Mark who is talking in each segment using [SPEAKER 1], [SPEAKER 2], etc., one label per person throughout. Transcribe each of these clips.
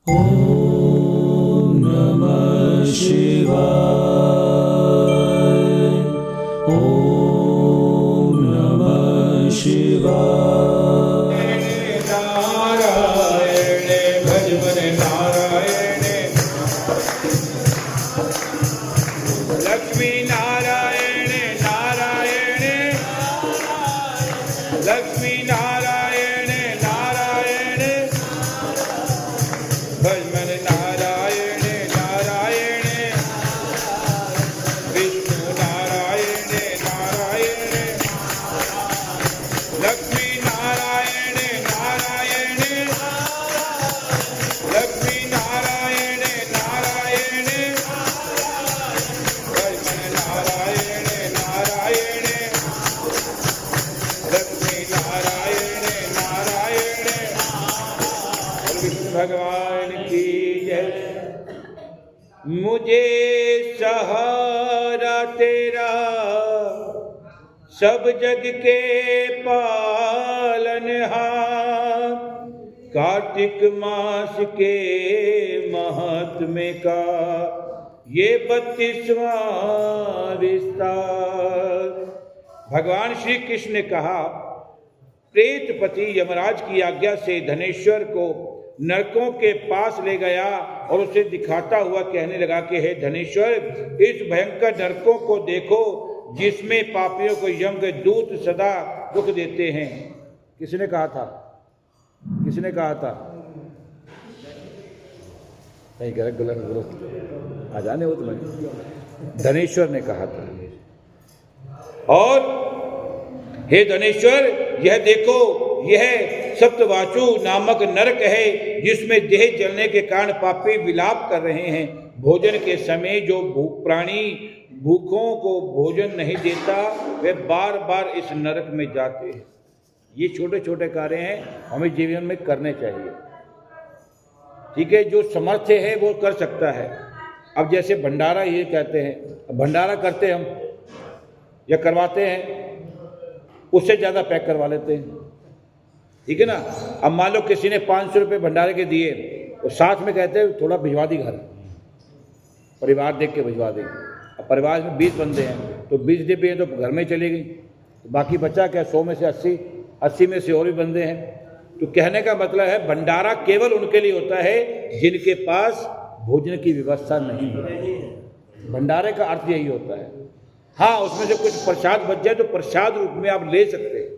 [SPEAKER 1] ॐ नमः शिवाय। ॐ नमः शिवाय।
[SPEAKER 2] नारायण भज मन नारायण। लक्ष्मी नारायण नारायण। लक्ष्मी नारायण नारायण। भज मन नारायण नारायण। विष्णु नारायण नारायण। लक्ष्मी नारायण नारायण। लक्ष्मी नारायण नारायण। भज मन नारायण नारायण। लक्ष्मी नारायण नारायण। विष्णु भगवान की जय। मुझे सहारा तेरा सब जग के पालनहार। कार्तिक मास के महात्म्य का ये 32वां विस्तार। भगवान श्री कृष्ण ने कहा, प्रेतपति यमराज की आज्ञा से धनेश्वर को नरकों के पास ले गया और उसे दिखाता हुआ कहने लगा कि हे धनेश्वर, इस भयंकर नरकों को देखो जिसमें पापियों को यम के दूत सदा दुख देते हैं। किसने कहा था? किसने कहा था? नहीं कह रहे, गलत बोलो, आ जाने वो तुम्हें। धनेश्वर ने कहा था। और हे धनेश्वर, यह देखो, यह सप्तवाचु नामक नरक है जिसमें देह जलने के कारण पापी विलाप कर रहे हैं। भोजन के समय जो प्राणी भूखों को भोजन नहीं देता वे बार बार इस नरक में जाते हैं। ये छोटे छोटे कार्य हैं, हमें जीवन में करने चाहिए। ठीक है, जो समर्थ है वो कर सकता है। अब जैसे भंडारा ये कहते हैं, भंडारा करते हम या करवाते हैं, उससे ज़्यादा पैक करवा लेते हैं। ठीक है ना। अब मान लो किसी ने 500 रुपये भंडारे के दिए और साथ में कहते हैं थोड़ा भिजवा दी घर, परिवार देख के भिजवा देंगे। अब परिवार में 20 बंदे हैं तो 20 डिब्बे हैं तो घर में चली गई, तो बाकी बचा क्या? 100 में से 80 में से और भी बंदे हैं। तो कहने का मतलब है भंडारा केवल उनके लिए होता है जिनके पास भोजन की व्यवस्था नहीं है। भंडारे का अर्थ यही होता है। हाँ, उसमें से कुछ प्रसाद बच जाए तो प्रसाद रूप में आप ले सकते हैं।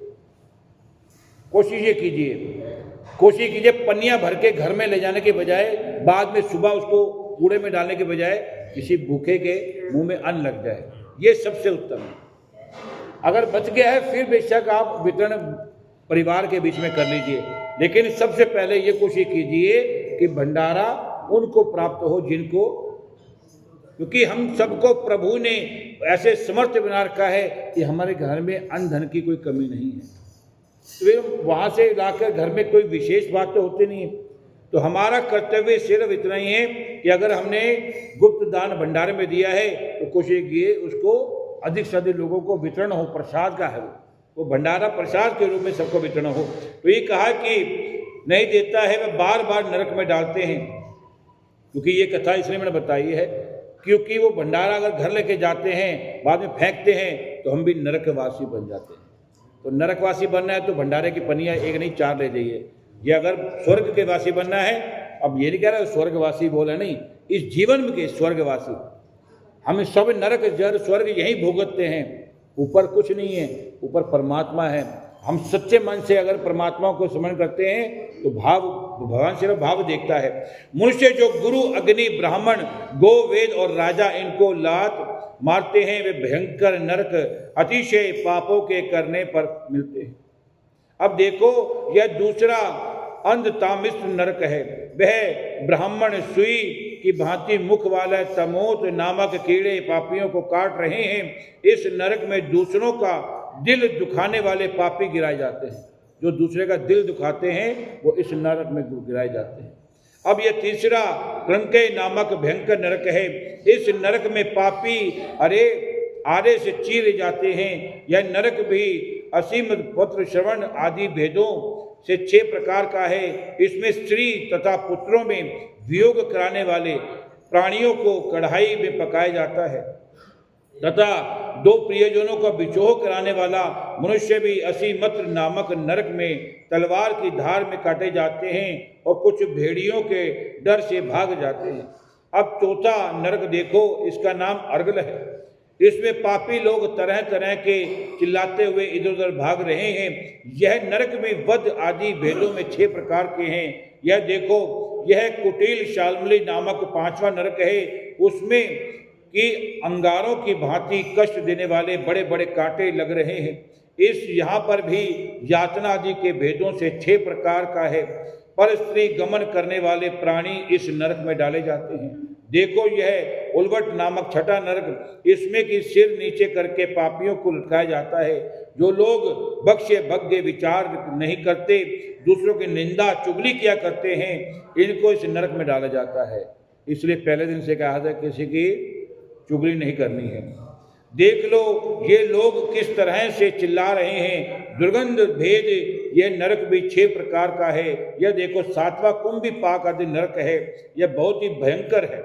[SPEAKER 2] कोशिश ये कीजिए पन्नियां भर के घर में ले जाने के बजाय बाद में सुबह उसको कूड़े में डालने के बजाय किसी भूखे के मुंह में अन्न लग जाए, ये सबसे उत्तम है। अगर बच गया है फिर बेशक आप वितरण परिवार के बीच में कर लीजिए, लेकिन सबसे पहले ये कोशिश कीजिए कि भंडारा उनको प्राप्त हो जिनको, क्योंकि हम सबको प्रभु ने ऐसे समर्थ बना रखा है कि हमारे घर में अन्न धन की कोई कमी नहीं है। तो फिर वहाँ से लाकर घर में कोई विशेष बात तो होती नहीं है। तो हमारा कर्तव्य सिर्फ इतना ही है कि अगर हमने गुप्त दान भंडारे में दिया है तो कोशिश कीजिए उसको अधिक से अधिक लोगों को वितरण हो। प्रसाद का है वो भंडारा प्रसाद के रूप में सबको वितरण हो। तो ये कहा कि नहीं देता है वह बार बार नरक में डालते हैं, क्योंकि ये कथा इसलिए मैंने बताई है क्योंकि वो भंडारा अगर घर लेके जाते हैं बाद में फेंकते हैं तो हम भी नरकवासी बन जाते हैं। तो नरकवासी बनना है तो भंडारे की पनिया एक नहीं 4 ले जाइए। ये अगर स्वर्ग के वासी बनना है, अब ये नहीं कह रहा स्वर्गवासी बोला नहीं, इस जीवन में के स्वर्गवासी। हम सब नरक जर स्वर्ग यही भोगतते हैं, ऊपर कुछ नहीं है, ऊपर परमात्मा है। हम सच्चे मन से अगर परमात्मा को स्मरण करते हैं तो भगवान सिर्फ भाव देखता है। मनुष्य जो गुरु अग्नि ब्राह्मण गो वेद और राजा इनको लात मारते हैं वे भयंकर नरक अतिशय पापों के करने पर मिलते हैं। अब देखो, यह दूसरा अंधतामिष्ट नरक है। वह ब्राह्मण सुई की भांति मुख वाला तमोत नामक कीड़े पापियों को काट रहे हैं। इस नरक में दूसरों का दिल दुखाने वाले पापी गिराए जाते हैं। जो दूसरे का दिल दुखाते हैं वो इस नरक में गिराए जाते हैं। अब यह तीसरा क्रंके नामक भयंकर नरक है। इस नरक में पापी आरे से चीरे जाते हैं। यह नरक भी असीम पत्र श्रवण आदि भेदों से 6 प्रकार का है। इसमें स्त्री तथा पुत्रों में वियोग कराने वाले प्राणियों को कढ़ाई में पकाया जाता है तथा 2 प्रियजनों का विचोह कराने वाला मनुष्य भी असीमत्र नामक नरक में तलवार की धार में काटे जाते हैं और कुछ भेड़ियों के डर से भाग जाते हैं। अब चौथा नरक देखो, इसका नाम अर्गल है। इसमें पापी लोग तरह तरह के चिल्लाते हुए इधर उधर भाग रहे हैं। यह नरक में वध आदि भेदों में 6 प्रकार के हैं। यह देखो, यह कुटिल शाल्मली नामक 5वां नरक है। उसमें कि अंगारों की भांति कष्ट देने वाले बड़े बड़े कांटे लग रहे हैं। इस यहाँ पर भी यातना आदि के भेदों से 6 प्रकार का है। पर स्त्री गमन करने वाले प्राणी इस नरक में डाले जाते हैं। देखो, यह उल्वट नामक 6वां नरक, इसमें कि सिर नीचे करके पापियों को लटकाया जाता है। जो लोग बख्शे भग्गे विचार नहीं करते, दूसरों की निंदा चुगली किया करते हैं, इनको इस नरक में डाला जाता है। इसलिए पहले दिन से कहा था किसी की चुगली नहीं करनी है। देख लो ये लोग किस तरह से चिल्ला रहे हैं। दुर्गंध भेद यह नरक भी 6 प्रकार का है। यह देखो, 7वां कुंभी पाक आदि नरक है। यह बहुत ही भयंकर है।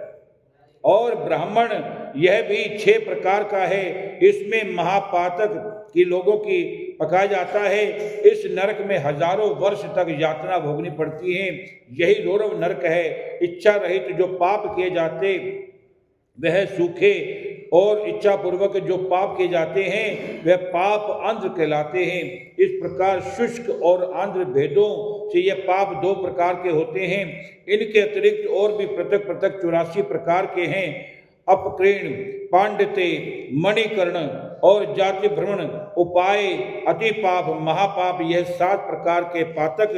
[SPEAKER 2] और ब्राह्मण यह भी 6 प्रकार का है। इसमें महापातक की लोगों की पकाया जाता है। इस नरक में हजारों वर्ष तक यातना भोगनी पड़ती है। यही रौरव नरक है। इच्छा रहित जो पाप किए जाते वह सूखे और इच्छा पूर्वक जो पाप किए जाते हैं वह पाप आंध्र कहलाते हैं। इस प्रकार शुष्क और आंध्र भेदों से यह पाप 2 प्रकार के होते हैं। इनके अतिरिक्त और भी पृथक पृथक 84 प्रकार के हैं। अपकृण, पांडित्य, मणिकर्ण और जाति भ्रमण, उपाय, अति पाप, महापाप, यह 7 प्रकार के पातक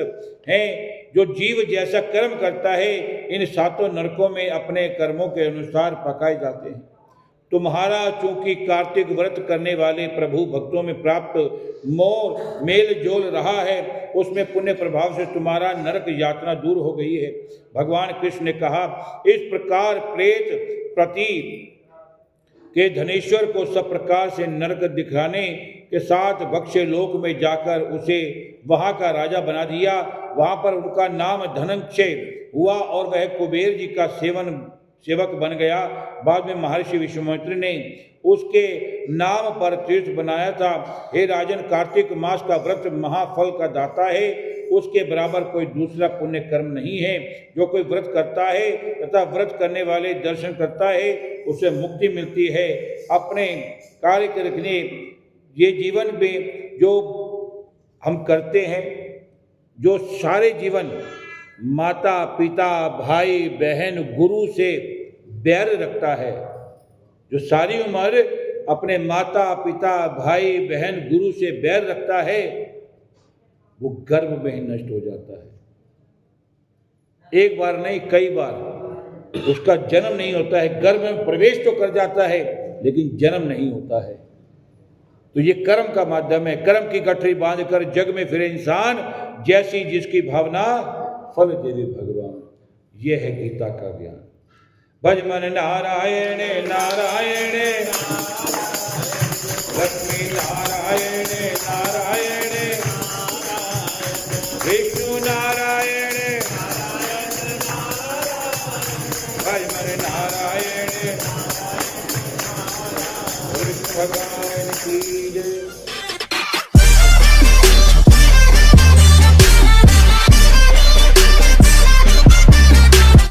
[SPEAKER 2] हैं। जो जीव जैसा कर्म करता है, इन 7 नरकों में अपने कर्मों के अनुसार पकाए जाते हैं। तुम्हारा चूंकि कार्तिक व्रत करने वाले प्रभु भक्तों में प्राप्त मोर मेल जोल रहा है, उसमें पुण्य प्रभाव से तुम्हारा नरक यातना दूर हो गई है। भगवान कृष्ण ने कहा, इस प्रकार प्रेत प्रति के धनेश्वर को सब प्रकार से नरक दिखाने के साथ बक्षे लोक में जाकर उसे वहाँ का राजा बना दिया। वहाँ पर उनका नाम धनंजय हुआ और वह कुबेर जी का सेवक बन गया। बाद में महर्षि विश्वामित्र ने उसके नाम पर तीर्थ बनाया था। हे राजन, कार्तिक मास का व्रत महाफल का दाता है। उसके बराबर कोई दूसरा पुण्य कर्म नहीं है। जो कोई व्रत करता है तथा व्रत करने वाले दर्शन करता है, उसे मुक्ति मिलती है। अपने कार्य के रखने ये जीवन में जो हम करते हैं, जो सारे जीवन माता पिता भाई बहन गुरु से बैर रखता है, जो सारी उम्र अपने माता पिता भाई बहन गुरु से बैर रखता है, वो गर्भ में ही नष्ट हो जाता है। एक बार नहीं, कई बार उसका जन्म नहीं होता है। गर्भ में प्रवेश तो कर जाता है लेकिन जन्म नहीं होता है। तो ये कर्म का माध्यम है। कर्म की गठरी बांधकर जग में फिरे इंसान, जैसी जिसकी भावना फल देवे भगवान। यह है गीता का ज्ञान। भज मन नारायण नारायण, लक्ष्मी नारायण नारायण, विष्णु नारायण, भज मन नारायण। भगवान की जय।